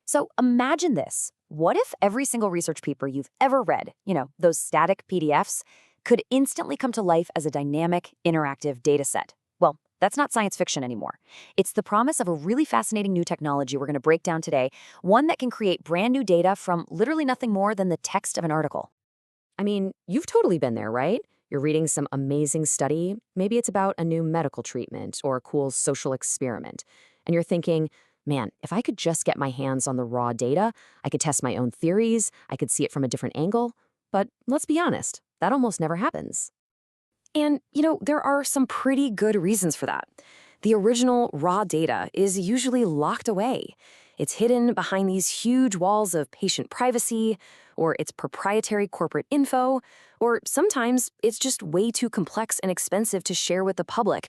So imagine this. What if every single research paper you've ever read, those static PDFs, could instantly come to life as a dynamic, interactive data set? Well, that's not science fiction anymore. It's the promise of a really fascinating new technology we're going to break down today, one that can create brand new data from literally nothing more than the text of an article. I mean, you've totally been there, right? You're reading some amazing study. Maybe it's about a new medical treatment or a cool social experiment. And you're thinking, man, if I could just get my hands on the raw data, I could test my own theories, I could see it from a different angle. But let's be honest, that almost never happens. And, there are some pretty good reasons for that. The original raw data is usually locked away. It's hidden behind these huge walls of patient privacy, or it's proprietary corporate info, or sometimes it's just way too complex and expensive to share with the public.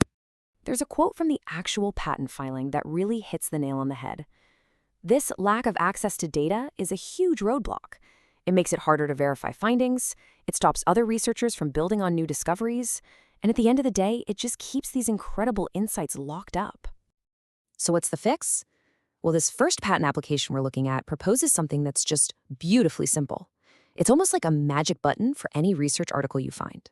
There's a quote from the actual patent filing that really hits the nail on the head. This lack of access to data is a huge roadblock. It makes it harder to verify findings, it stops other researchers from building on new discoveries, and at the end of the day, it just keeps these incredible insights locked up. So what's the fix? Well, this first patent application we're looking at proposes something that's just beautifully simple. It's almost like a magic button for any research article you find.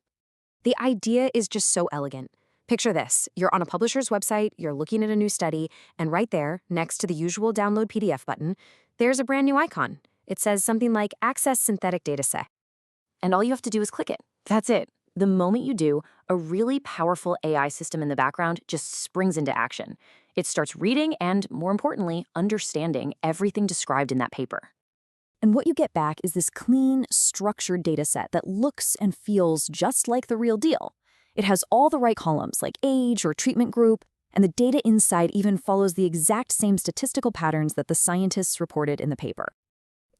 The idea is just so elegant. Picture this. You're on a publisher's website, you're looking at a new study, and right there, next to the usual download PDF button, there's a brand new icon. It says something like Access Synthetic Dataset. And all you have to do is click it. That's it. The moment you do, a really powerful AI system in the background just springs into action. It starts reading and, more importantly, understanding everything described in that paper. And what you get back is this clean, structured data set that looks and feels just like the real deal. It has all the right columns, like age or treatment group, and the data inside even follows the exact same statistical patterns that the scientists reported in the paper.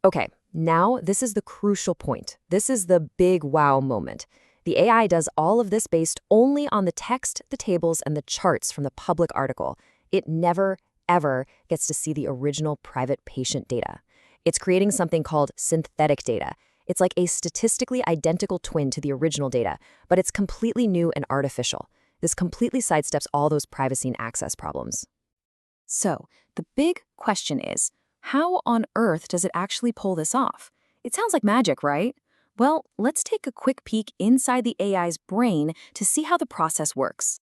Okay, now this is the crucial point. This is the big wow moment. The AI does all of this based only on the text, the tables, and the charts from the public article. It never, ever gets to see the original private patient data. It's creating something called synthetic data. It's like a statistically identical twin to the original data, but it's completely new and artificial. This completely sidesteps all those privacy and access problems. So, the big question is, how on earth does it actually pull this off? It sounds like magic, right? Well, let's take a quick peek inside the AI's brain to see how the process works.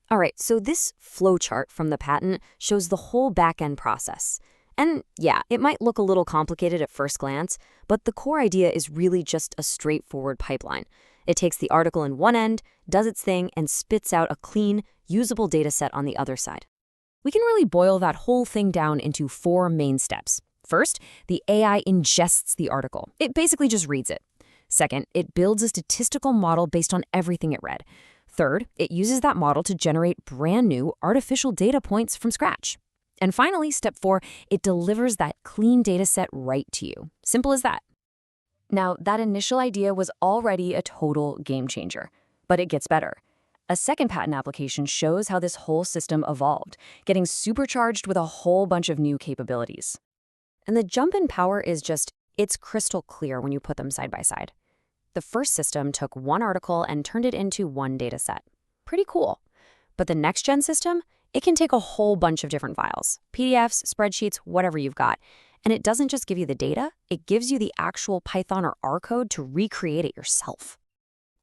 All right, so this flowchart from the patent shows the whole back-end process. And yeah, it might look a little complicated at first glance, but the core idea is really just a straightforward pipeline. It takes the article in one end, does its thing, and spits out a clean, usable data set on the other side. We can really boil that whole thing down into 4 main steps. First, the AI ingests the article. It basically just reads it. Second, it builds a statistical model based on everything it read. Third, it uses that model to generate brand new artificial data points from scratch. And finally, step 4, it delivers that clean data set right to you. Simple as that. Now, that initial idea was already a total game changer, but it gets better. A second patent application shows how this whole system evolved, getting supercharged with a whole bunch of new capabilities. And the jump in power is it's crystal clear when you put them side by side. The first system took one article and turned it into one data set. Pretty cool. But the next-gen system, it can take a whole bunch of different files, PDFs, spreadsheets, whatever you've got. And it doesn't just give you the data, it gives you the actual Python or R code to recreate it yourself.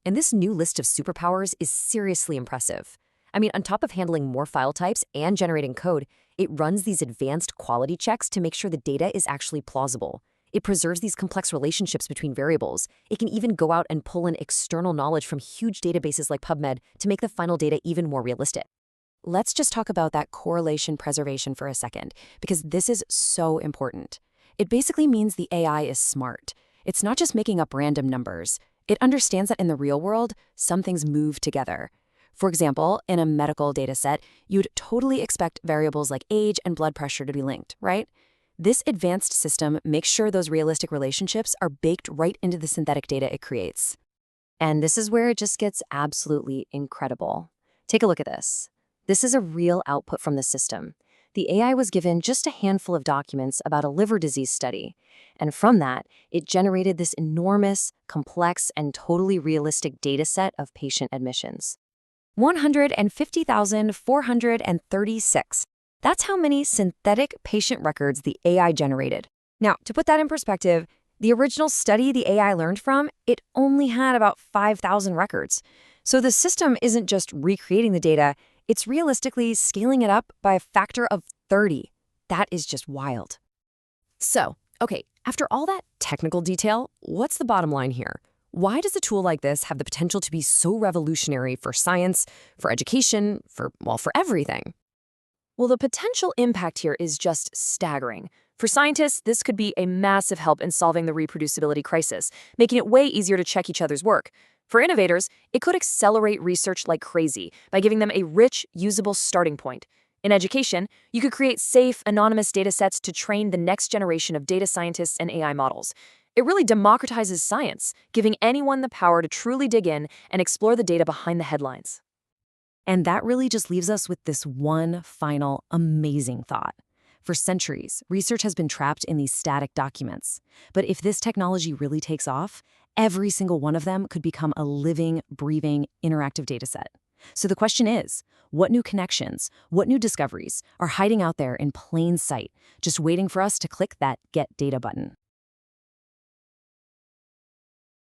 And this new list of superpowers is seriously impressive. I mean, on top of handling more file types and generating code, it runs these advanced quality checks to make sure the data is actually plausible. It preserves these complex relationships between variables. It can even go out and pull in external knowledge from huge databases like PubMed to make the final data even more realistic. Let's just talk about that correlation preservation for a second, because this is so important. It basically means the AI is smart. It's not just making up random numbers. It understands that in the real world, some things move together. For example, in a medical dataset, you'd totally expect variables like age and blood pressure to be linked, right? This advanced system makes sure those realistic relationships are baked right into the synthetic data it creates. And this is where it just gets absolutely incredible. Take a look at this. This is a real output from the system. The AI was given just a handful of documents about a liver disease study. And from that, it generated this enormous, complex, and totally realistic data set of patient admissions. 150,436. That's how many synthetic patient records the AI generated. Now, to put that in perspective, the original study the AI learned from, it only had about 5,000 records. So the system isn't just recreating the data, it's realistically scaling it up by a factor of 30. That is just wild. So, okay, after all that technical detail, what's the bottom line here? Why does a tool like this have the potential to be so revolutionary for science, for education, for everything? Well, the potential impact here is just staggering. For scientists, this could be a massive help in solving the reproducibility crisis, making it way easier to check each other's work. For innovators, it could accelerate research like crazy by giving them a rich, usable starting point. In education, you could create safe, anonymous datasets to train the next generation of data scientists and AI models. It really democratizes science, giving anyone the power to truly dig in and explore the data behind the headlines. And that really just leaves us with this one final amazing thought. For centuries, research has been trapped in these static documents. But if this technology really takes off, every single one of them could become a living, breathing, interactive dataset. So the question is, what new connections, what new discoveries are hiding out there in plain sight, just waiting for us to click that Get Data button?